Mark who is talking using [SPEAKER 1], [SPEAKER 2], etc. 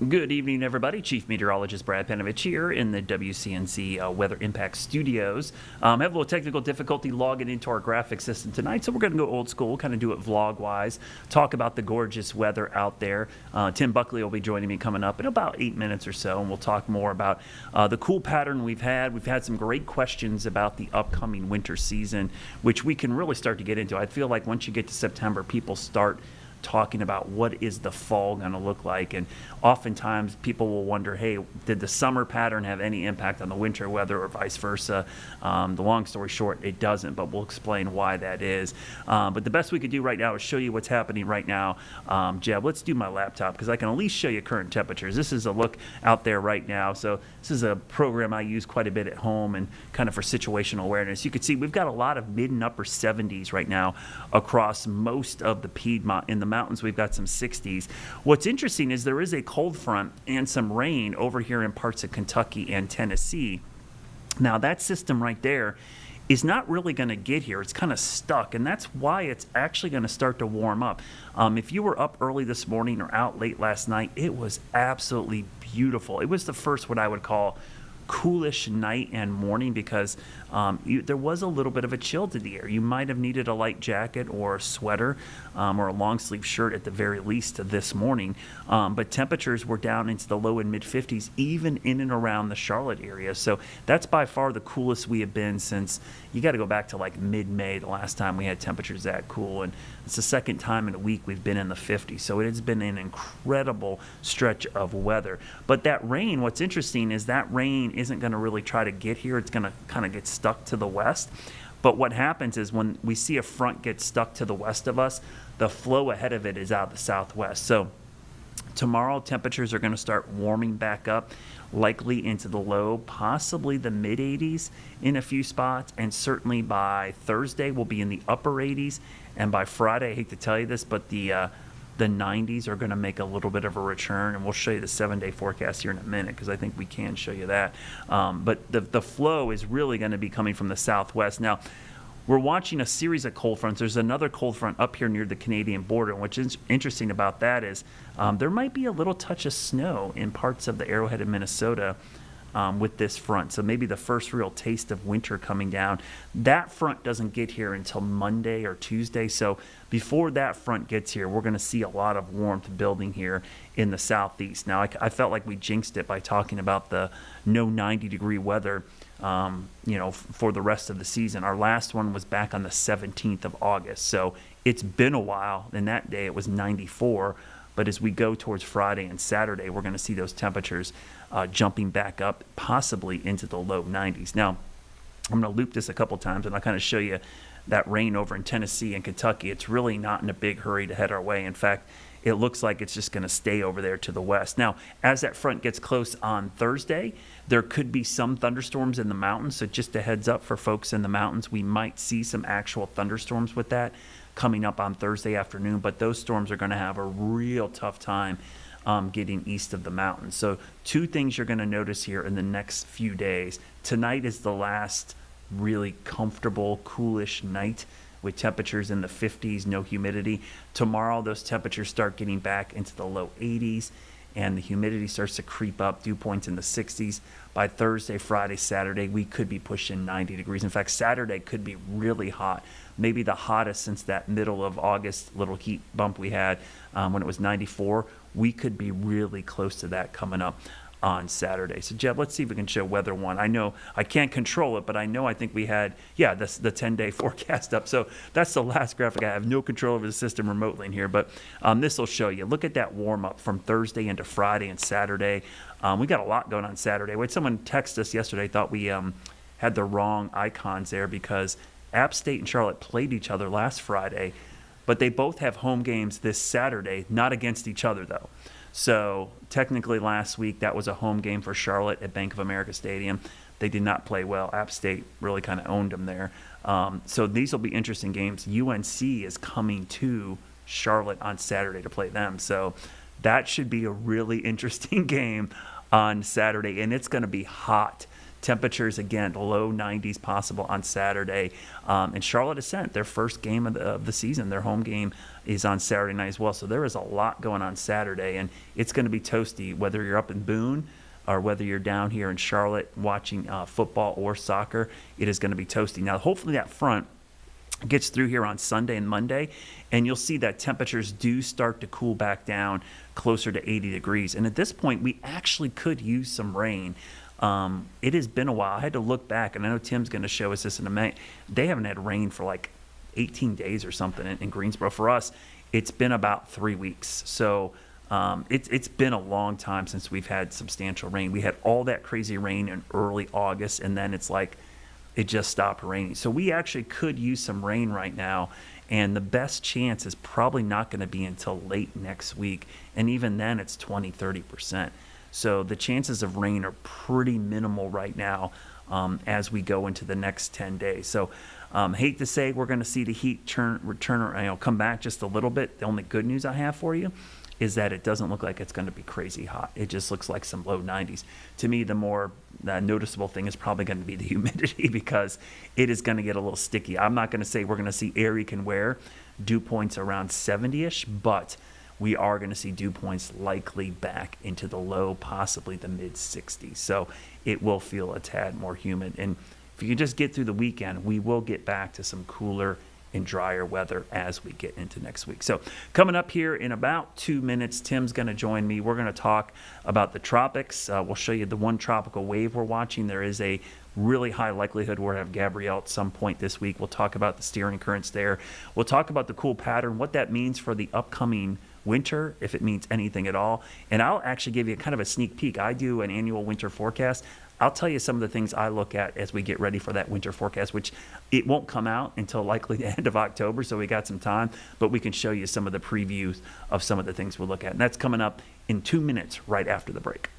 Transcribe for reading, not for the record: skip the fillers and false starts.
[SPEAKER 1] Good evening, everybody. Chief Meteorologist Brad Panovich here in the WCNC Weather Impact Studios. Have a little technical difficulty logging into our graphic system tonight, so we're going to go old school, kind of do it vlog-wise, talk about the gorgeous weather out there. Tim Buckley will be joining me coming up in about 8 minutes or so, and we'll talk more about the cool pattern we've had. We've had some great questions about the upcoming winter season, which we can really start to get into. I feel like once you get to September, people start talking about what is the fall going to look like, and oftentimes people will wonder, hey, did the summer pattern have any impact on the winter weather or vice versa? The long story short, it doesn't, but we'll explain why that is. But the best we could do right now is show you what's happening right now. Jeb, let's do my laptop because I can at least show you current temperatures. This is a look out there right now. So this is a program I use quite a bit at home and kind of for situational awareness. You can see we've got a lot of mid and upper 70s right now across most of the Piedmont. In the mountains, we've got some 60s. What's interesting is there is a cold front and some rain over here in parts of Kentucky and Tennessee. Now that system right there is not really going to get here. It's kind of stuck, and that's why it's actually going to start to warm up. If you were up early this morning or out late last night, it was absolutely beautiful. It was the first what I would call coolish night and morning because there was a little bit of a chill to the air. You might have needed a light jacket or a sweater or a long sleeve shirt at the very least this morning, but temperatures were down into the low and mid 50s even in and around the Charlotte area. So that's by far the coolest we have been since, you got to go back to like mid-May the last time we had temperatures that cool, and it's the second time in a week we've been in the 50s. So it has been an incredible stretch of weather. But that rain, what's interesting is that rain isn't going to really try to get here. It's going to kind of get stuck to the west. But what happens is when we see a front get stuck to the west of us, the flow ahead of it is out the southwest. So tomorrow temperatures are going to start warming back up, likely into the low, possibly the mid 80s in a few spots, and certainly by Thursday we'll be in the upper 80s, and by Friday, I hate to tell you this, but the 90s are going to make a little bit of a return, and we'll show you the 7-day forecast here in a minute because I think we can show you that. But the flow is really going to be coming from the southwest. Now, we're watching a series of cold fronts. There's another cold front up here near the Canadian border, and what's interesting about that is there might be a little touch of snow in parts of the Arrowhead of Minnesota with this front. So maybe the first real taste of winter coming down. That front doesn't get here until Monday or Tuesday. So before that front gets here, we're going to see a lot of warmth building here in the southeast. Now, I felt like we jinxed it by talking about the no 90-degree weather for the rest of the season. Our last one was back on the 17th of August. So it's been a while, and that day it was 94. But as we go towards Friday and Saturday, we're going to see those temperatures jumping back up, possibly into the low 90s. Now, I'm going to loop this a couple times, and I'll kind of show you that rain over in Tennessee and Kentucky. It's really not in a big hurry to head our way. In fact, it looks like it's just going to stay over there to the west. Now, as that front gets close on Thursday, there could be some thunderstorms in the mountains. So just a heads up for folks in the mountains, we might see some actual thunderstorms with that coming up on Thursday afternoon, but those storms are going to have a real tough time getting east of the mountains. So two things you're going to notice here in the next few days. Tonight is the last really comfortable, coolish night with temperatures in the 50s, no humidity. Tomorrow, those temperatures start getting back into the low 80s, and the humidity starts to creep up, dew points in the 60s. By Thursday, Friday, Saturday, we could be pushing 90 degrees. In fact, Saturday could be really hot, maybe the hottest since that middle of August little heat bump we had when it was 94. We could be really close to that coming up on Saturday. So, Jeb, let's see if we can show weather one. I know I can't control it, but I think we had, the 10-day forecast up. So that's the last graphic. I have no control over the system remotely in here, but this will show you. Look at that warm up from Thursday into Friday and Saturday. We got a lot going on Saturday. When someone texted us yesterday, thought we had the wrong icons there because App State and Charlotte played each other last Friday, but they both have home games this Saturday, not against each other though. So technically last week that was a home game for Charlotte at Bank of America Stadium. They did not play well. App State really kind of owned them there. So these will be interesting games. UNC is coming to Charlotte on Saturday to play them. So that should be a really interesting game on Saturday, and it's going to be hot Temperatures, again, low 90s possible on Saturday. And Charlotte Ascent, their first game of the season, their home game is on Saturday night as well. So there is a lot going on Saturday, and it's going to be toasty, whether you're up in Boone or whether you're down here in Charlotte watching football or soccer. It is going to be toasty. Now, hopefully that front gets through here on Sunday and Monday, and you'll see that temperatures do start to cool back down closer to 80 degrees. And at this point, we actually could use some rain. It has been a while. I had to look back, and I know Tim's going to show us this in a minute. They haven't had rain for like 18 days or something in Greensboro. For us, it's been about 3 weeks. So it's been a long time since we've had substantial rain. We had all that crazy rain in early August, and then it's like it just stopped raining. So we actually could use some rain right now, and the best chance is probably not going to be until late next week. And even then, it's 20-30%. So the chances of rain are pretty minimal right now as we go into the next 10 days. So hate to say we're going to see the heat return, come back just a little bit. The only good news I have for you is that it doesn't look like it's going to be crazy hot. It just looks like some low 90s. To me, the more noticeable thing is probably going to be the humidity, because it is going to get a little sticky. I'm not going to say we're going to see air you can wear dew points around 70-ish, but we are going to see dew points likely back into the low, possibly the mid 60s. So it will feel a tad more humid. And if you can just get through the weekend, we will get back to some cooler and drier weather as we get into next week. So coming up here in about 2 minutes, Tim's going to join me. We're going to talk about the tropics. We'll show you the one tropical wave we're watching. There is a really high likelihood we'll have Gabrielle at some point this week. We'll talk about the steering currents there. We'll talk about the cool pattern, what that means for the upcoming winter, if it means anything at all. And I'll actually give you kind of a sneak peek. I do an annual winter forecast. I'll tell you some of the things I look at as we get ready for that winter forecast, which it won't come out until likely the end of October, so we got some time, but we can show you some of the previews of some of the things we'll look at. And that's coming up in 2 minutes right after the break.